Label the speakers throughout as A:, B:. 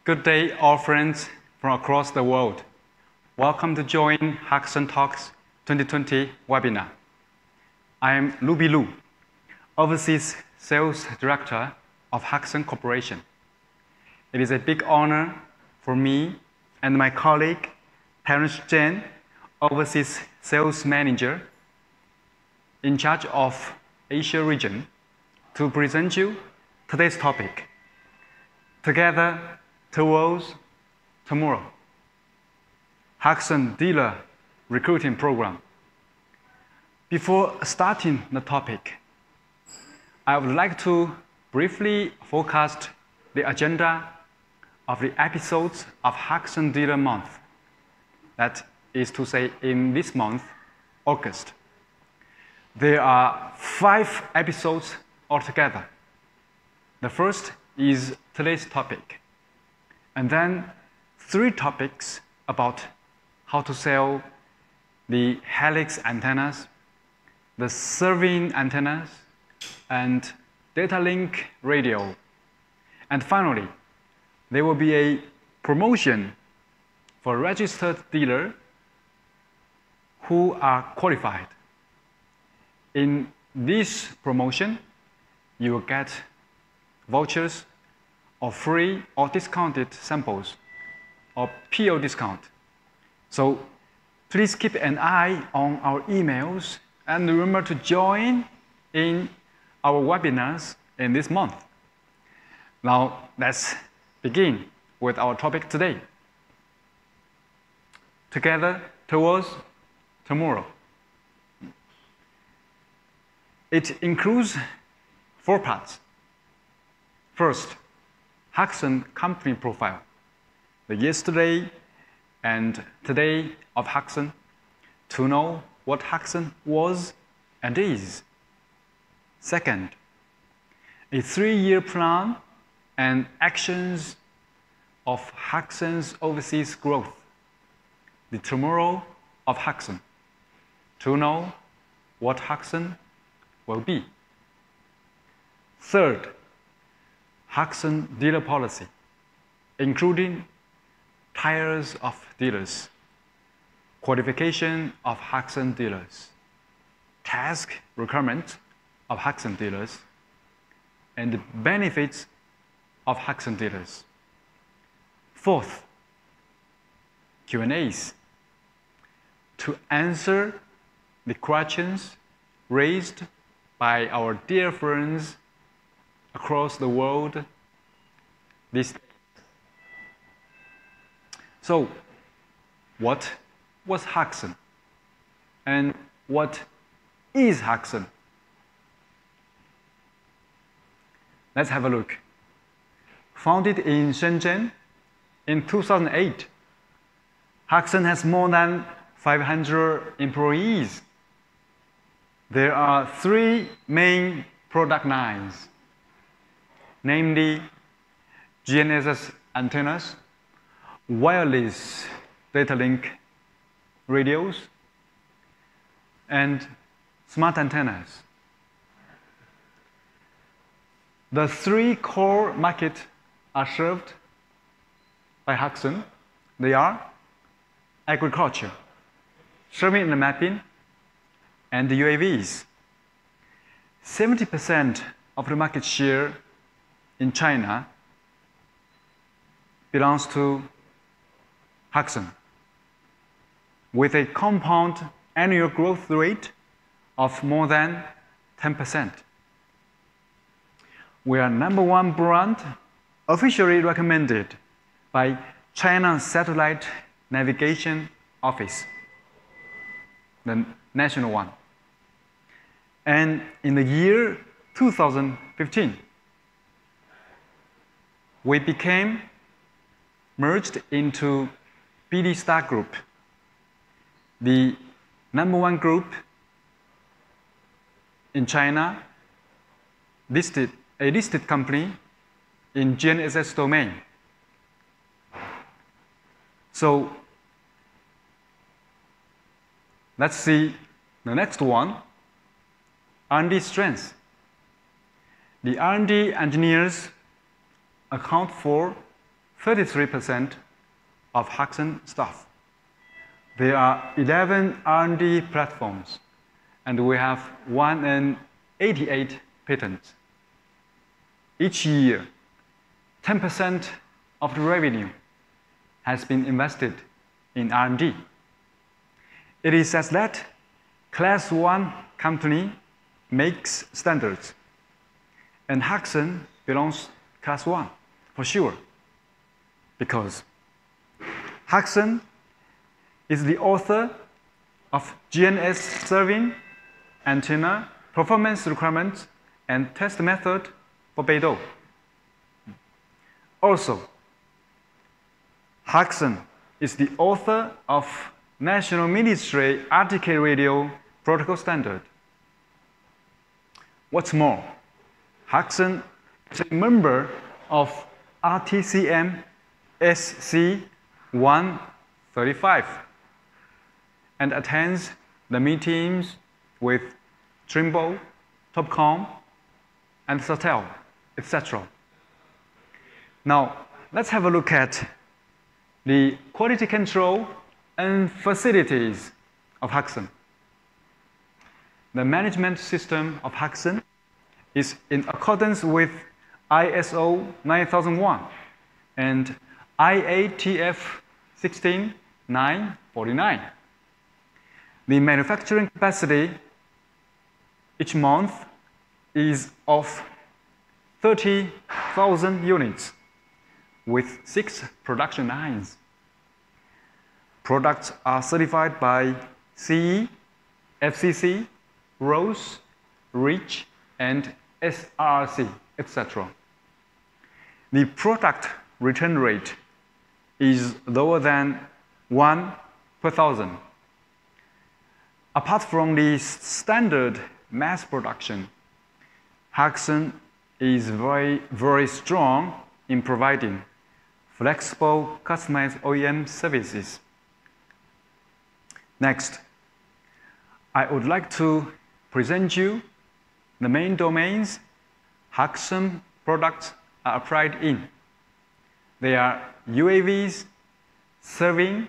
A: Good day, all friends from across the world. Welcome to join Harxon Talks 2020 webinar. I am Luby Lu, Overseas Sales Director of Harxon Corporation. It is a big honor for me and my colleague, Terence Chen, Overseas Sales Manager in charge of Asia region, to present you today's topic, Together Towards Tomorrow, Harxon Dealer Recruiting Program. Before starting the topic, I would like to briefly forecast the agenda of the episodes of Harxon Dealer Month. That is to say, in this month, August. There are 5 episodes altogether. The first is today's topic, and then 3 topics about how to sell the helix antennas, the serving antennas, and data link radio. And finally, there will be a promotion for registered dealers who are qualified. In this promotion, you will get vouchers or free or discounted samples or PO discount. So please keep an eye on our emails and remember to join in our webinars in this month. Now let's begin with our topic today. Together Towards Tomorrow. It includes 4 parts. First, Harxon company profile, the yesterday and today of Harxon, to know what Harxon was and is. Second, a 3-year plan and actions of Harxon's overseas growth, the tomorrow of Harxon, to know what Harxon will be. Third, Harxon dealer policy, including tiers of dealers, qualification of Harxon dealers, task requirement of Harxon dealers, and the benefits of Harxon dealers. Fourth, Q&As, to answer the questions raised by our dear friends across the world these days. So, what was Harxon? And what is Harxon? Let's have a look. Founded in Shenzhen in 2008, Harxon has more than 500 employees. There are 3 main product lines, namely Gnss antennas, wireless data link radios, and smart antennas. The 3 core markets are served by Harxon. They are agriculture, surveying and mapping, and the UAVs. 70% of the market share in China belongs to Harxon, with a compound annual growth rate of more than 10%. We are #1 brand officially recommended by China Satellite Navigation Office, the national one. And in the year 2015, we became merged into BD Star Group, the #1 group in China, a listed company in Gnss domain. So let's see the next one, Rnd Strength. The R&D engineers account for 33% of Harxon staff. There are 11 R&D platforms, and we have 188 patents. Each year, 10% of the revenue has been invested in R&D. It is said that Class 1 company makes standards, and Harxon belongs Class 1 for sure, because Harxon is the author of Gnss serving, antenna, performance requirements, and test method for Beidou. Also, Harxon is the author of National Ministry RTK Radio Protocol Standard. What's more, Harxon is a member of RTCM SC 135 and attends the meetings with Trimble, Topcom, and Satel, etc. Now, let's have a look at the quality control and facilities of Harxon. The management system of Harxon is in accordance with ISO 9001 and IATF 16949. The manufacturing capacity each month is of 30,000 units with 6 production lines. Products are certified by CE, FCC, RoHS, REACH, and SRC, etc. The product return rate is lower than 1 per 1,000. Apart from the standard mass production, Harxon is very strong in providing flexible, customized OEM services. Next, I would like to present you the main domains Harxon products are applied in. They are UAVs, serving,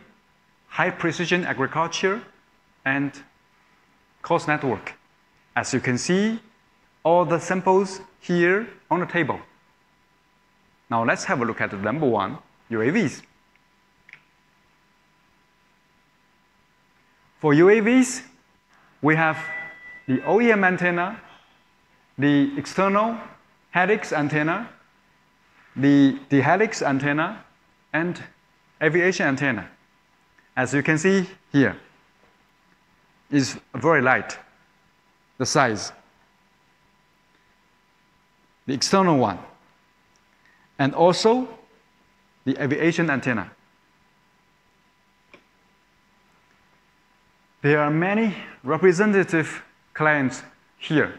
A: high-precision agriculture, and course network. As you can see, all the samples here on the table. Now let's have a look at the number 1, UAVs. For UAVs, we have the OEM antenna, the external helix antenna, the helix antenna, and aviation antenna. As you can see here, is very light, the size. The external one, and also the aviation antenna. There are many representative clients here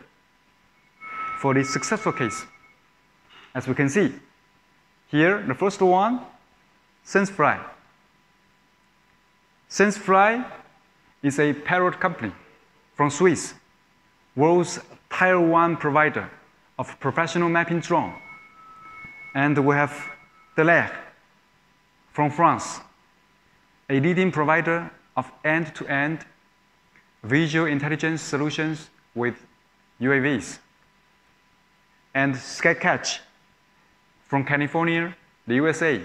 A: for the successful case. As we can see, here the first one, SenseFly. SenseFly is a parrot company from Swiss, world's Tier 1 provider of professional mapping drone. And we have Delair from France, a leading provider of end-to-end visual intelligence solutions with UAVs. And Skycatch from California, the USA,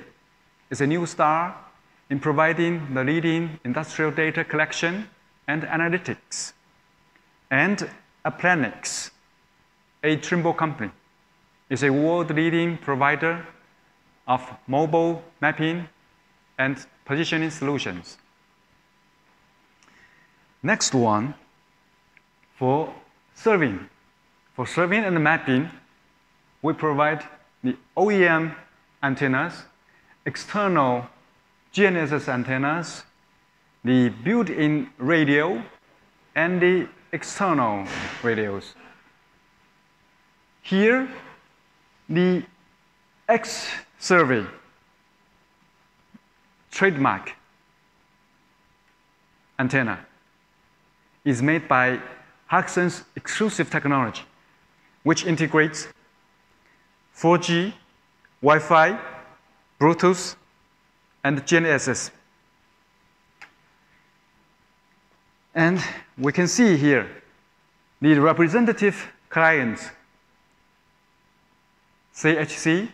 A: is a new star in providing the leading industrial data collection and analytics. And Applanix, a Trimble company, is a world-leading provider of mobile mapping and positioning solutions. Next one, for serving. For serving and mapping, we provide the OEM antennas, external GNSS antennas, the built-in radio, and the external radios. Here, the X-Survey trademark antenna is made by Harxon's exclusive technology, which integrates 4G, Wi-Fi, Bluetooth, and Gnss. And we can see here the representative clients: CHC,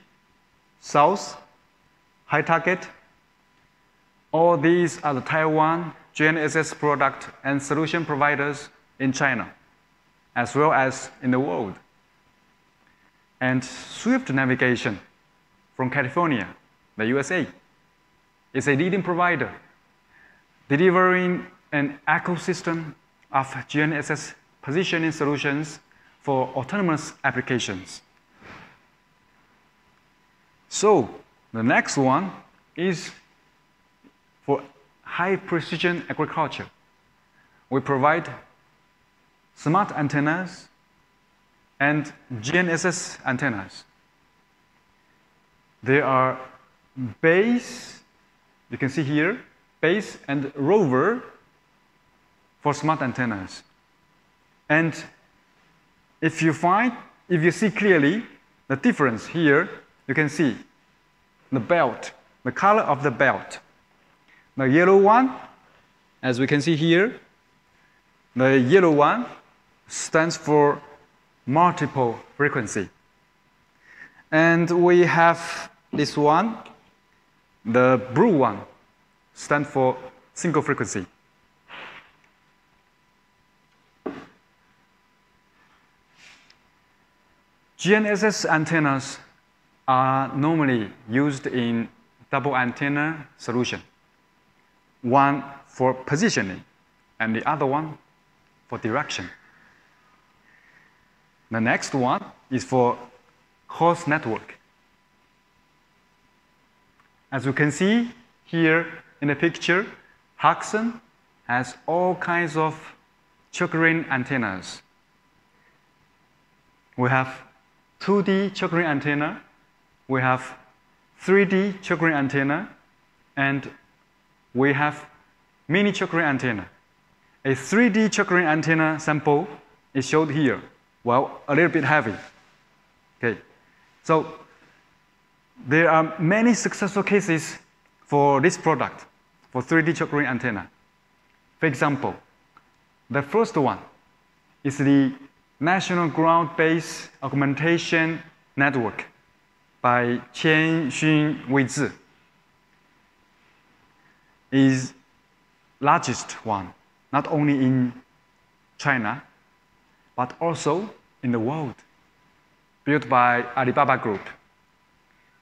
A: South, High Target. All these are the Taiwan Gnss product and solution providers in China, as well as in the world. And Swift Navigation from California, the USA, is a leading provider, delivering an ecosystem of Gnss positioning solutions for autonomous applications. So the next one is for high precision agriculture. We provide smart antennas and Gnss antennas. There are base, you can see here, base and rover for smart antennas. And if you see clearly the difference here, you can see the belt, the color of the belt. The yellow one, as we can see here, the yellow one stands for multiple frequency. And we have this one, the blue one, stands for single frequency. Gnss antennas are normally used in double antenna solution. One for positioning and the other one for direction. The next one is for host network. As you can see here in the picture, Harxon has all kinds of choke ring antennas. We have 2D choke ring antenna, we have 3D choke ring antenna, and we have mini choke ring antenna. A 3D choke ring antenna sample is shown here. Well, a little bit heavy. Okay, so there are many successful cases for this product, for 3D choke ring antenna. For example, the first one is the National Ground-Based Augmentation Network by Qianxun Weizi. Is largest one, not only in China, but also in the world, built by Alibaba Group.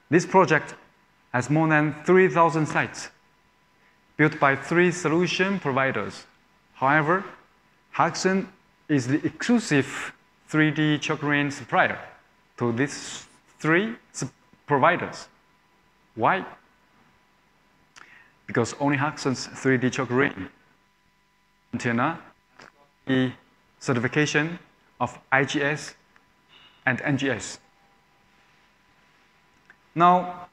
A: This project has more than 3,000 sites, built by 3 solution providers. However, Hudson is the exclusive 3D choke ring supplier to these 3 providers. Why? Because only Hudson's 3D choke ring antenna the certification of IGS and NGS. Now,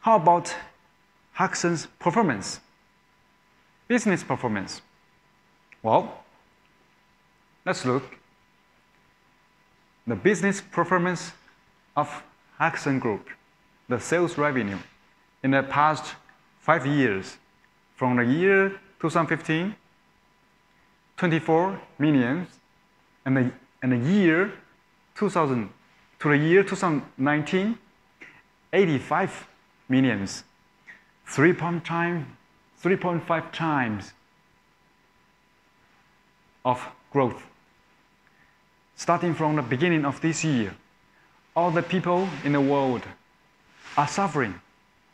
A: how about Hudson's performance? Business performance. Well, let's look. The business performance of Hexane Group, the sales revenue in the past 5 years, from the year 2015, 24 million, and the year 2000 to the year 2019, 85 millions, 3.5 times of growth. Starting from the beginning of this year, all the people in the world are suffering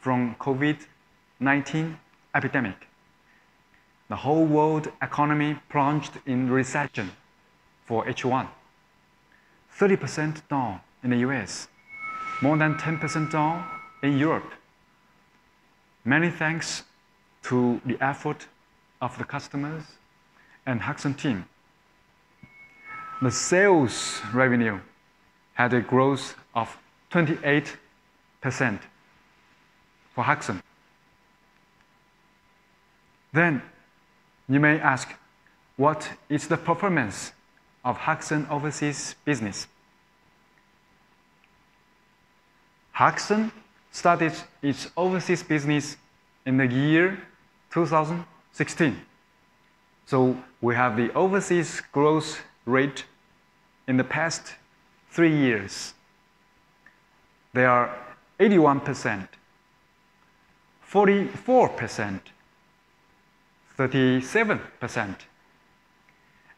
A: from COVID-19 epidemic. The whole world economy plunged in recession for H1. 30% down in the US, more than 10% down in Europe. Many thanks to the effort of the customers and Hexane team. The sales revenue had a growth of 28% for Hexane. Then you may ask, what is the performance of Hexane overseas business? Hexane started its overseas business in the year 2016. So we have the overseas growth rate in the past 3 years. They are 81%, 44%, 37%,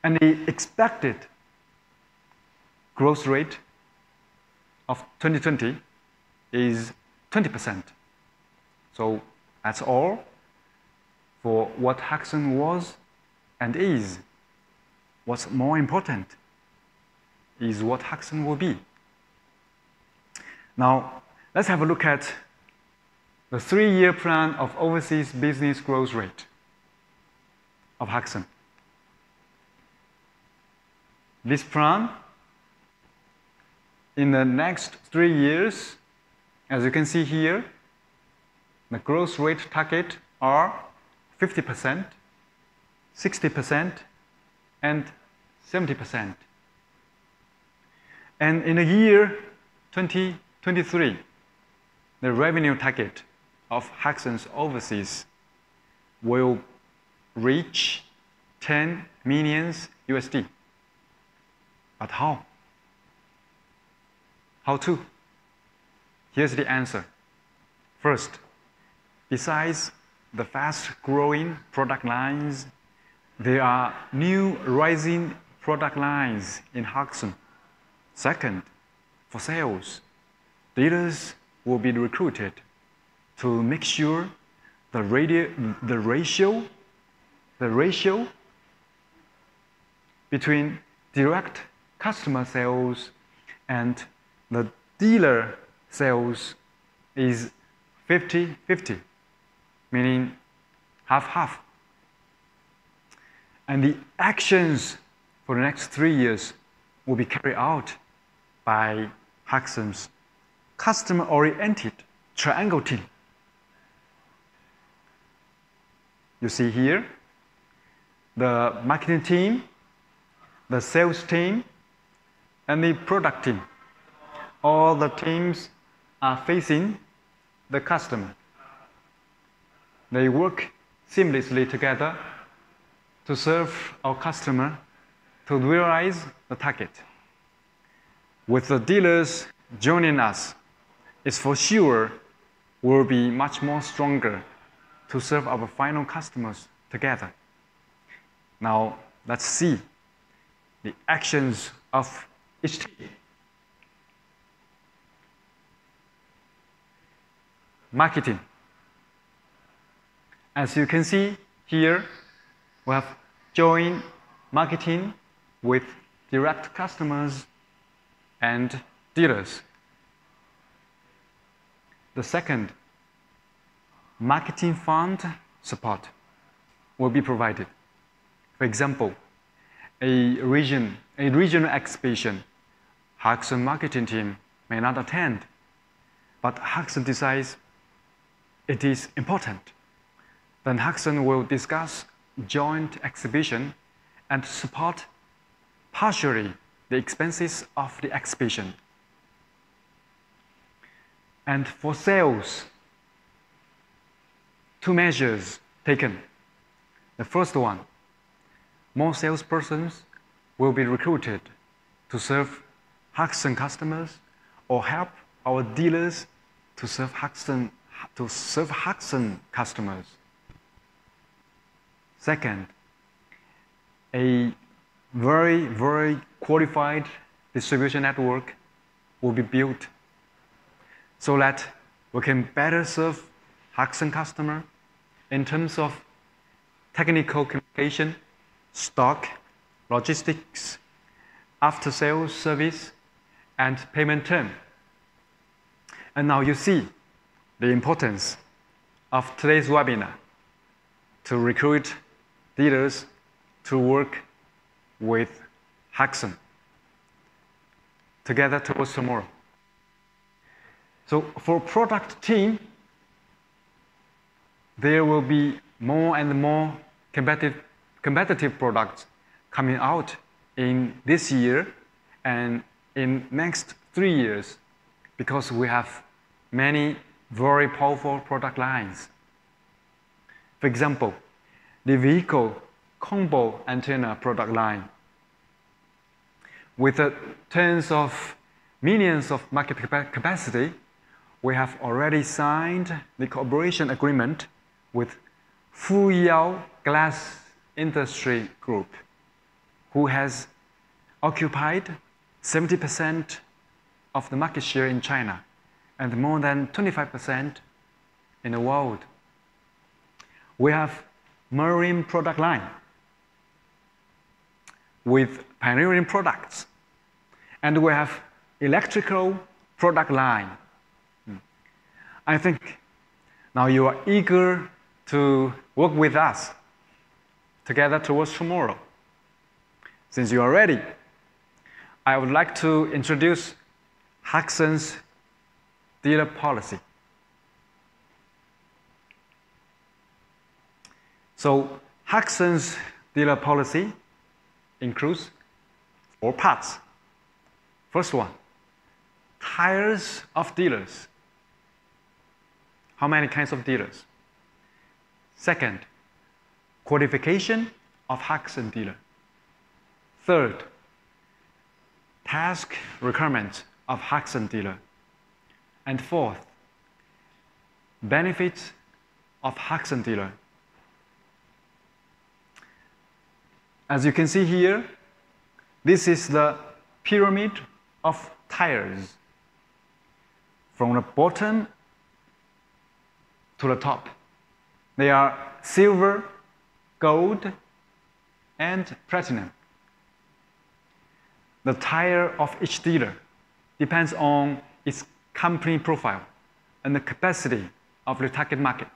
A: and the expected growth rate of 2020 is 20%. So that's all for what Harxon was and is. What's more important is what Harxon will be. Now, let's have a look at the 3-year plan of overseas business growth rate of Harxon. This plan, in the next 3 years, as you can see here, the growth rate target are 50%, 60%, and 70%. And in the year 2023, the revenue target of Harxon's overseas will reach 10 million USD. But how? How to? Here's the answer. First, besides the fast-growing product lines, there are new rising product lines in Harxon. Second, for sales, dealers will be recruited to make sure the ratio between direct customer sales and the dealer sales is 50-50, meaning half-half. And the actions for the next 3 years will be carried out by Harxon's customer-oriented triangle team. You see here, the marketing team, the sales team, and the product team. All the teams are facing the customer. They work seamlessly together to serve our customer to realize the target. With the dealers joining us, it's for sure we'll be much more stronger to serve our final customers together. Now, let's see the actions of each team. Marketing. As you can see here, we have joined marketing with direct customers and dealers. The second, marketing fund support will be provided. For example, a regional exhibition, Harxon marketing team may not attend, but Harxon decides it is important. Then Harxon will discuss joint exhibition and support partially the expenses of the exhibition. And for sales, 2 measures taken. The first one, more salespersons will be recruited to serve Harxon customers or help our dealers to serve Harxon customers. Second, a very, very qualified distribution network will be built so that we can better serve Harxon customer in terms of technical communication, stock, logistics, after-sales service, and payment term. And now you see the importance of today's webinar to recruit dealers to work with Harxon together towards tomorrow. So for product team, there will be more and more competitive products coming out in this year and in next 3 years, because we have many very powerful product lines. For example, the vehicle combo antenna product line. With tens of millions of market capacity, we have already signed the cooperation agreement with Fuyao Glass Industry Group, who has occupied 70% of the market share in China and more than 25% in the world. We have marine product line with pioneering products, and we have electrical product line. I think now you are eager to work with us together towards tomorrow. Since you are ready, I would like to introduce Harxon's dealer policy. So Harxon's dealer policy includes 4 parts. First one, tires of dealers. How many kinds of dealers? Second, qualification of Harxon dealer. Third, task requirement of Harxon dealer. And fourth, benefits of Harxon dealer. As you can see here, this is the pyramid of tires from the bottom to the top. They are silver, gold, and platinum. The tire of each dealer depends on its company profile and the capacity of the target market.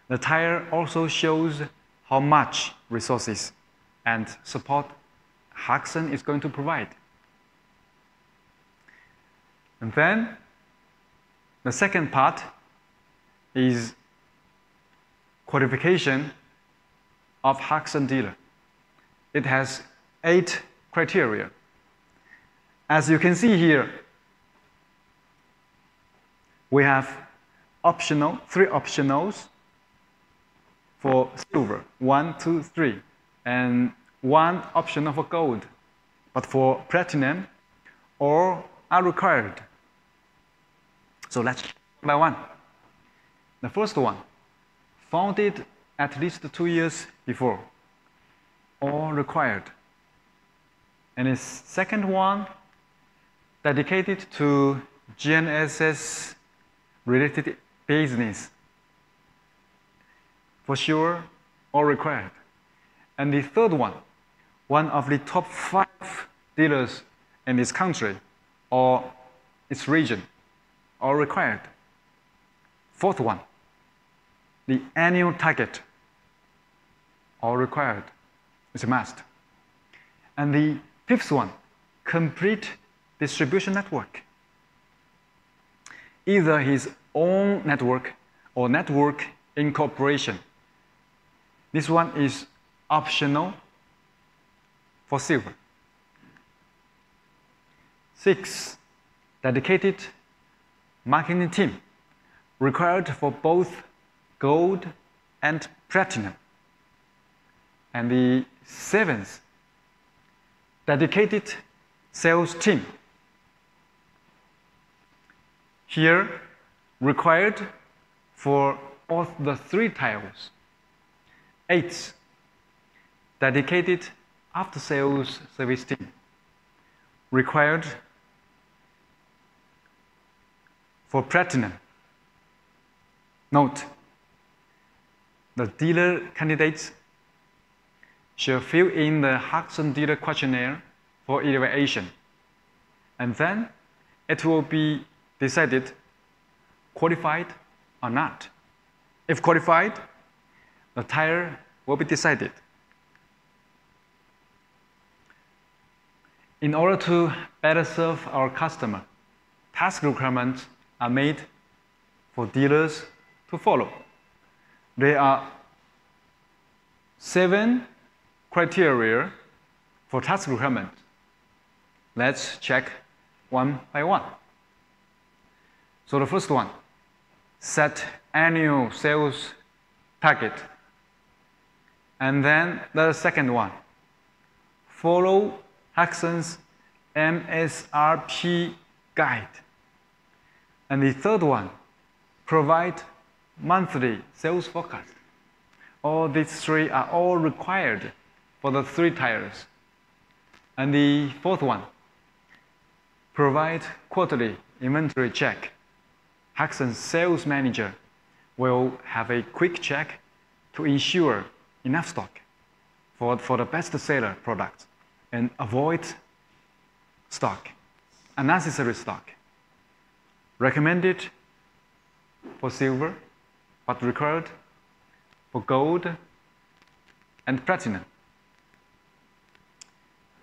A: The tire also shows how much resources and support Harxon is going to provide. And then the second part is qualification of Harxon dealer. It has 8 criteria. As you can see here, we have 3 optionals for silver, 1, 2, 3, and 1 optional for gold, but for platinum, all are required. So let's check by one. The first one, founded at least 2 years before, all required. And the second one, dedicated to Gnss related business, for sure, all required. And the third one of the top 5 dealers in this country or its region, all required. Fourth one, the annual target, all required. It's a must. And the fifth one, complete distribution network. Either his own network or network in cooperation. This one is optional for silver. 6, dedicated marketing team, required for both gold and platinum. And the 7th, dedicated sales team. Here, required for all the 3 tiles. 8th, dedicated after-sales service team, required for platinum. Note, the dealer candidates shall fill in the Harxon dealer questionnaire for evaluation, and then it will be decided qualified or not. If qualified, the tire will be decided. In order to better serve our customer, task requirements are made for dealers to follow. There are 7 criteria for task requirement. Let's check one by one. So the first one, set annual sales target. And then the second one, follow Harxon's MSRP guide. And the third one, provide monthly sales forecast. All these three are all required for the 3 tiers. And the fourth one, provide quarterly inventory check. Harxon's sales manager will have a quick check to ensure enough stock for the best-seller products and avoid stock, unnecessary stock. Recommended for silver, but required for gold and platinum.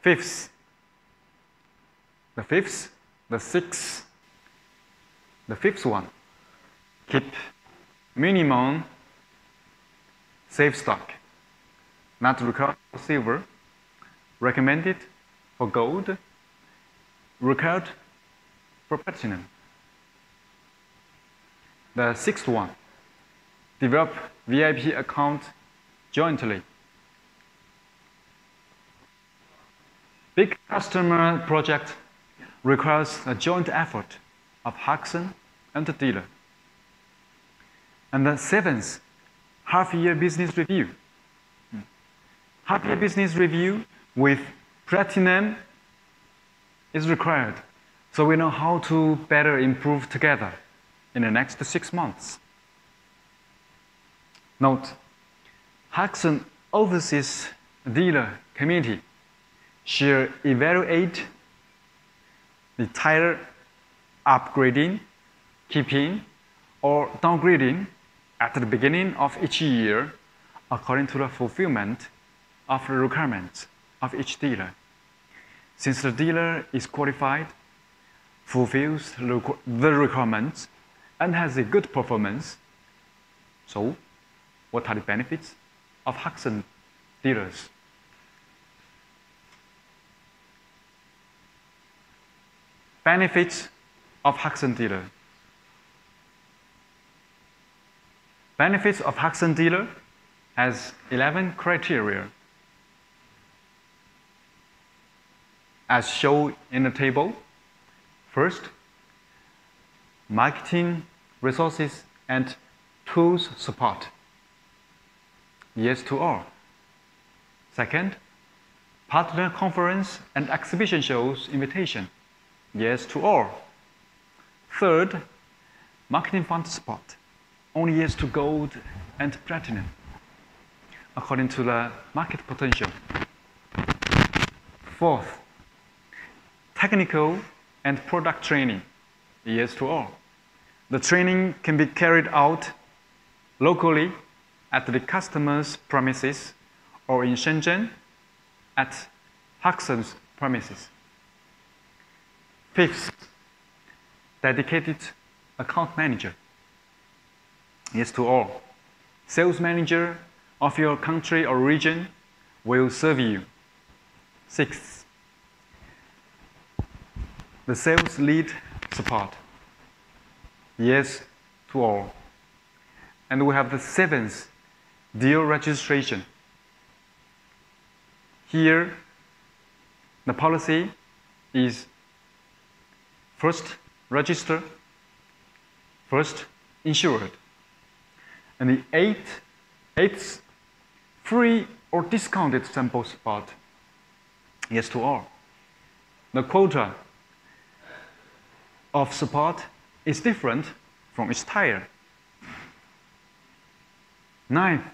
A: The fifth one, keep minimum safe stock, not required for silver, recommended for gold, required for platinum. The sixth one, develop VIP account jointly. Big customer project requires a joint effort of Harxon and the dealer. And the seventh, half-year business review. Half-year business review with platinum is required, so we know how to better improve together in the next 6 months. Note, Harxon oversees dealer committee shall evaluate the tire upgrading, keeping, or downgrading at the beginning of each year according to the fulfillment of the requirements of each dealer. Since the dealer is qualified, fulfills the requirements, and has a good performance, so what are the benefits of Harxon dealers? Benefits of Harxon dealer. Benefits of Harxon dealer has 11 criteria. As shown in the table, first, marketing resources and tools support. Yes to all. Second, partner conference and exhibition shows invitation. Yes to all. Third, marketing fund support. Only yes to gold and platinum, according to the market potential. Fourth, technical and product training. Yes to all. The training can be carried out locally at the customer's premises or in Shenzhen at Harxon's premises. Fifth, dedicated account manager. Yes to all. Sales manager of your country or region will serve you. Sixth, the sales lead support. Yes to all. And we have the seventh, deal registration. Here, the policy is first register, first insured. And the eighth, free or discounted sample support. Yes to all. The quota of support is different from each tire. Ninth,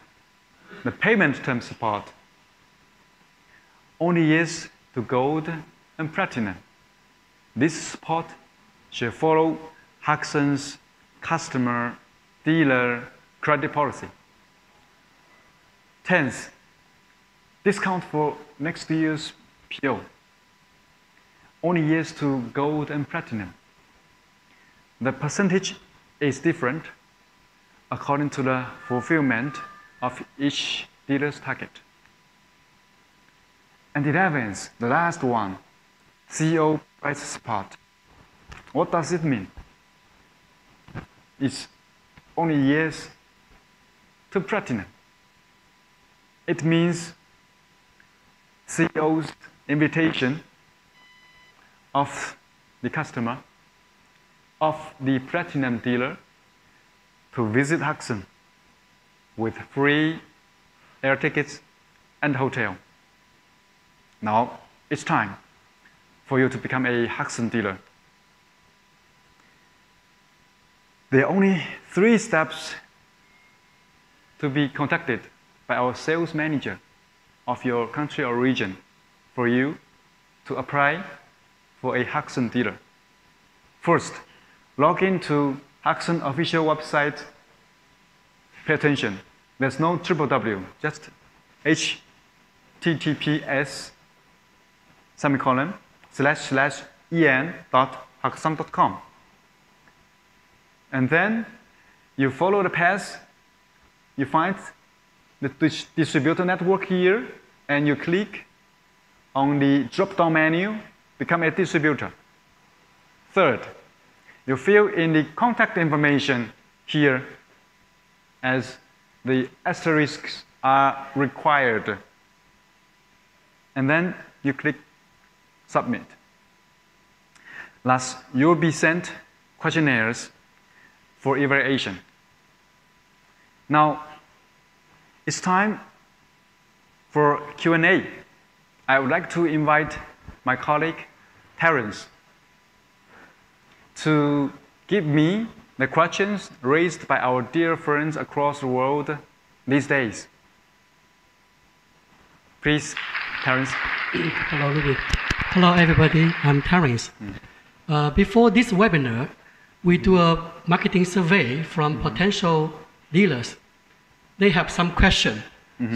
A: the payment term support. Only yes to gold and platinum. This support shall follow Harxon's customer dealer credit policy. 10th, discount for next year's PO. Only yes to gold and platinum. The percentage is different according to the fulfillment of each dealer's target. And 11th, the last one, CEO price support. What does it mean? It's only yes to platinum. It means CEO's invitation of the customer, of the platinum dealer, to visit Harxon with free air tickets and hotel. Now it's time for you to become a Harxon dealer. There are only 3 steps to be contacted by our sales manager of your country or region for you to apply for a Harxon dealer. First, log into Harxon official website. Pay attention, there's no www, just https://en.harxon.com. And then you follow the path, you find the distributor network here, and you click on the drop-down menu, become a distributor. Third, you fill in the contact information here as the asterisks are required. And then you click submit. Last, you'll be sent questionnaires for evaluation. Now, it's time for Q&A. I would like to invite my colleague, Terence, to give me the questions raised by our dear friends across the world these days. Please, Terence.
B: Hello, Ruby. Hello, everybody. I'm Terence. Before this webinar, we do a marketing survey from potential dealers. They have some questions.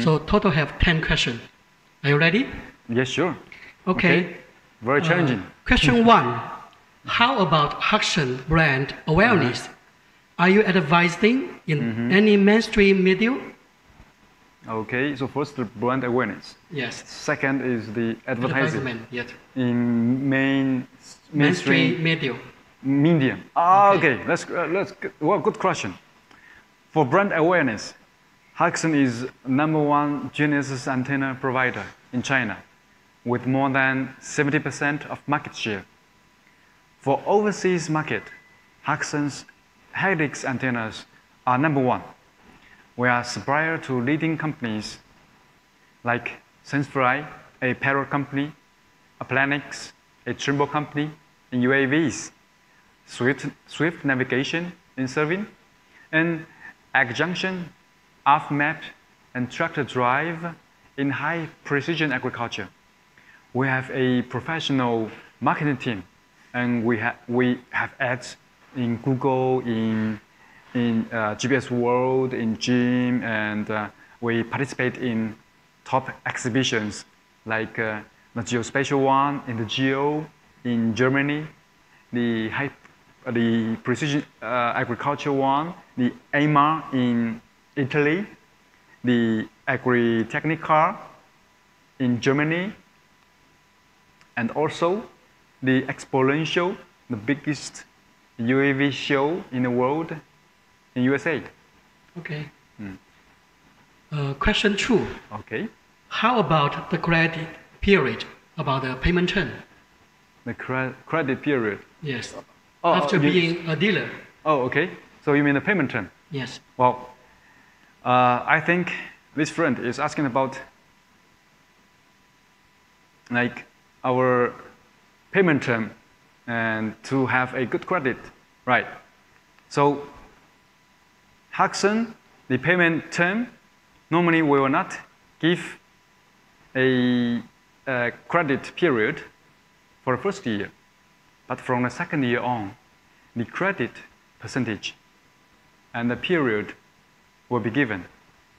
B: So total have 10 questions. Are you ready?
A: Yes, sure.
B: Okay.
A: Very challenging.
B: Question 1. How about Harxon brand awareness? Are you advertising in any mainstream media?
A: Okay, so first the brand awareness.
B: Yes.
A: Second is the advertising.
B: Yes.
A: In mainstream
B: media.
A: Medium. Okay. Well, good question. For brand awareness, Harxon is #1 Gnss antenna provider in China, with more than 70% of market share. For overseas market, Harxon's Helix antennas are #1. We are supplier to leading companies like Sensefly, a parrot company, Aplanix, a Trimble company in UAVs, Swift Navigation in serving, and Ag Junction, AFMAP, and Tractor Drive in high precision agriculture. We have a professional marketing team, and we have ads in Google, in GPS World, in Gym, and we participate in top exhibitions like the Geospatial one in the Geo in Germany, the precision agriculture one, the AMA in Italy, the Agritechnica in Germany, and also the Exponential, the biggest UAV show in the world in USA.
B: Okay. Question 2.
A: Okay.
B: How about the credit period, about the payment term?
A: The credit period?
B: Yes. After being a dealer.
A: Oh, okay. So you mean the payment term?
B: Yes.
A: Well, I think this friend is asking about like our payment term and to have a good credit, right? So Harxon, the payment term, normally we will not give a credit period for the first year, but from the second year on, the credit percentage and the period will be given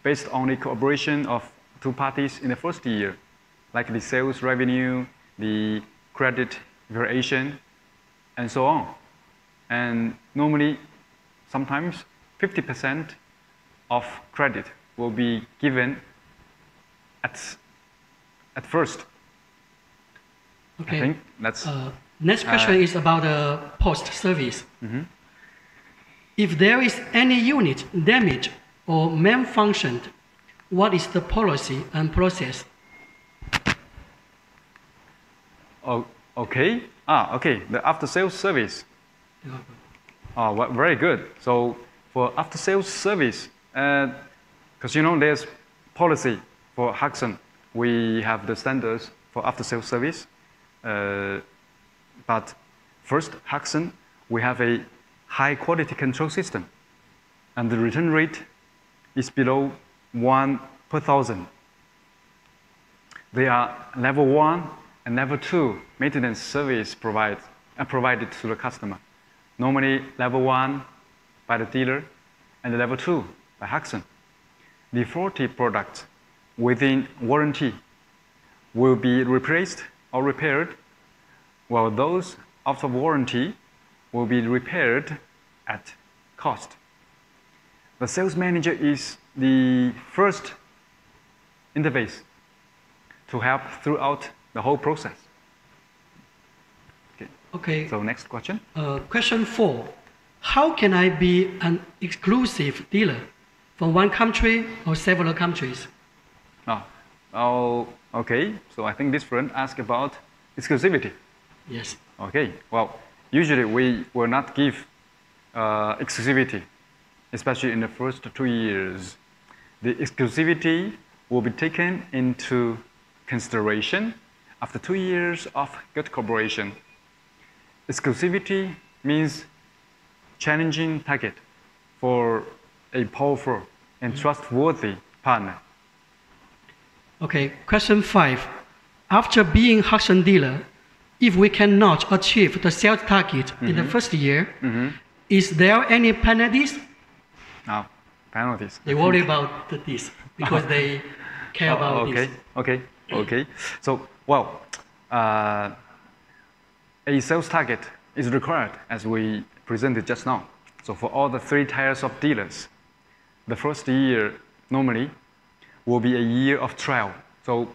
A: based on the cooperation of 2 parties in the first year, like the sales revenue, the credit variation, and so on. And normally, sometimes 50% of credit will be given at first.
B: Okay.
A: I think that's...
B: next question is about the post service. If there is any unit damaged or malfunctioned, what is the policy and process?
A: Oh, okay. Okay. The after-sales service. Oh, very good. So for after-sales service, because you know there's policy for Harxon. We have the standards for after-sales service. But first, Harxon, we have a high quality control system, and the return rate is below 1 per 1,000. They are level 1 and level 2 maintenance service provided to the customer. Normally level 1 by the dealer and level 2 by Harxon. The faulty products within warranty will be replaced or repaired, while those out of warranty will be repaired at cost. The sales manager is the first interface to help throughout the whole process.
B: Okay.
A: So next question.
B: Question 4. How can I be an exclusive dealer from one country or several countries?
A: Oh, okay. So I think this friend asked about exclusivity.
B: Yes.
A: Okay. Well, usually we will not give exclusivity, especially in the first 2 years. The exclusivity will be taken into consideration after 2 years of good cooperation. Exclusivity means challenging target for a powerful and trustworthy partner.
B: Okay, question 5. After being Harxon dealer, if we cannot achieve the sales target in the first year, is there any penalties?
A: No, penalties.
B: They worry about this because they care about this.
A: Okay. So, well, a sales target is required as we presented just now. So for all the 3 tiers of dealers, the first year normally will be a year of trial. So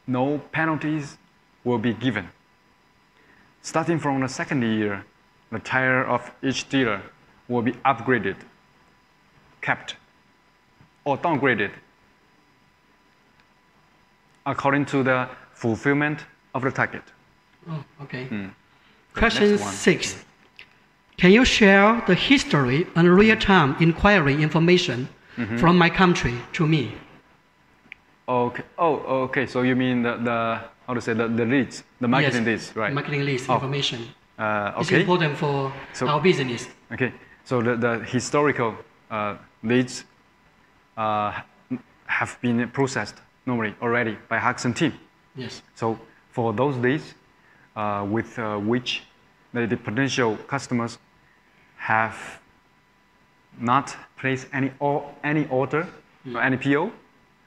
A: no penalties will be given. Starting from the second year, the tier of each dealer will be upgraded, capped, or downgraded according to the fulfillment of the target.
B: Oh, okay. Question 6. Can you share the history and real-time inquiry information from my country to me?
A: Okay. Oh, okay. So you mean the how to say the leads, the marketing leads, right?
B: Marketing leads information.
A: Okay.
B: It's important for our business.
A: Okay. So the historical leads have been processed normally already by Harxon team.
B: Yes.
A: So for those leads with which the potential customers have not placed any order or any PO,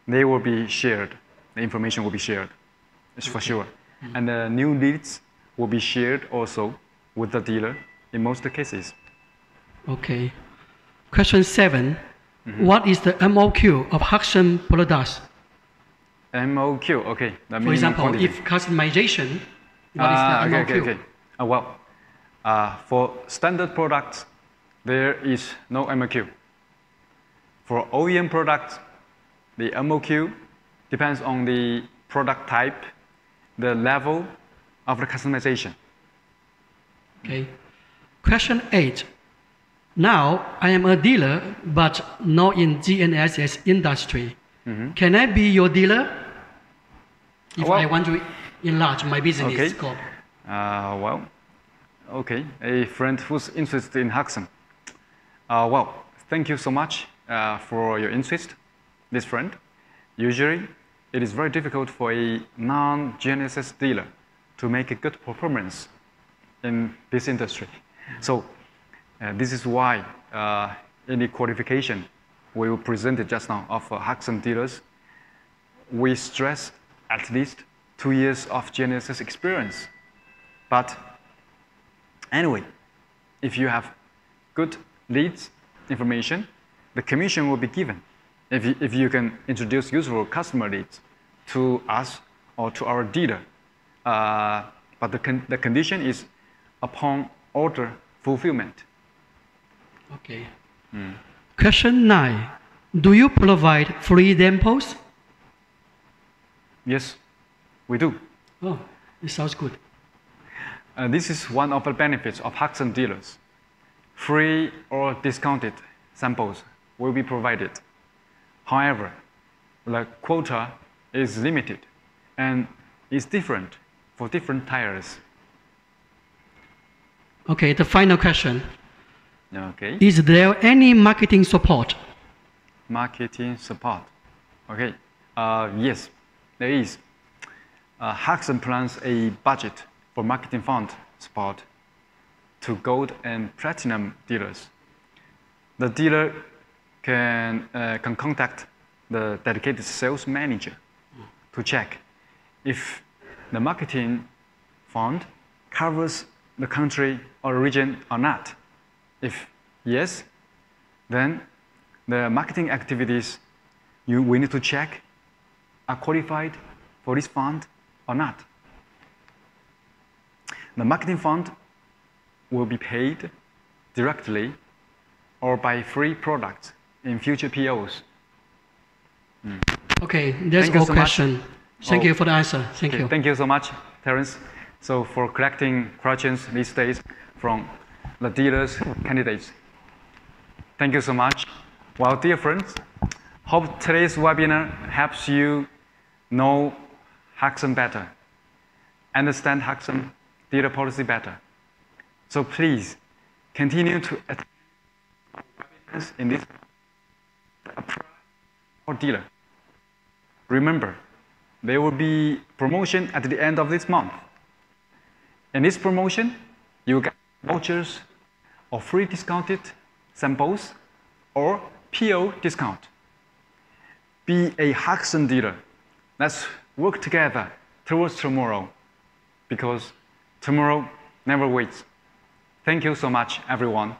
A: they will be shared. The information will be shared, it's for sure. And the new leads will be shared also with the dealer in most cases.
B: Okay. Question 7. What is the MOQ of Harxon products?
A: MOQ, okay.
B: For example, quantity. If customization, what is the MOQ?
A: Okay. For standard products, there is no MOQ. For OEM products, the MOQ depends on the product type, the level of the customization.
B: Okay. Question 8. Now, I am a dealer, but not in Gnss industry. Can I be your dealer if I want to enlarge my business scope?
A: Well, okay. A friend who's interested in Harxon. Thank you so much for your interest, this friend. Usually, it is very difficult for a non-Gnss dealer to make a good performance in this industry. So, this is why in the qualification we presented just now of Harxon dealers, we stress at least 2 years of Gnss experience. But anyway, if you have good leads information, the commission will be given if you can introduce useful customer leads to us or to our dealer. But the condition is upon order fulfillment.
B: Okay. Question 9. Do you provide free demos?
A: Yes, we do.
B: Oh, it sounds good.
A: This is one of the benefits of Harxon dealers. Free or discounted samples will be provided. However, the quota is limited and is different for different tires.
B: Okay, the final question.
A: Okay.
B: Is there any marketing support?
A: Marketing support. Okay. Yes, there is. Harxon plans a budget for marketing fund support to gold and platinum dealers. The dealer can contact the dedicated sales manager to check if the marketing fund covers the country or region or not. If yes, then the marketing activities we need to check are qualified for this fund or not. The marketing fund will be paid directly or by free products in future POs.
B: Okay, that's all question. Thank you for the answer. Thank you.
A: Thank you so much, Terence. So for collecting questions these days from the dealers, candidates. Thank you so much. Well, dear friends, hope today's webinar helps you know Harxon better, understand Harxon dealer policy better. So please continue to attend webinars in this or dealer. Remember, there will be promotion at the end of this month. In this promotion, you will get vouchers or free discounted samples or PO discount. Be a Harxon dealer. Let's work together towards tomorrow, because tomorrow never waits. Thank you so much, everyone.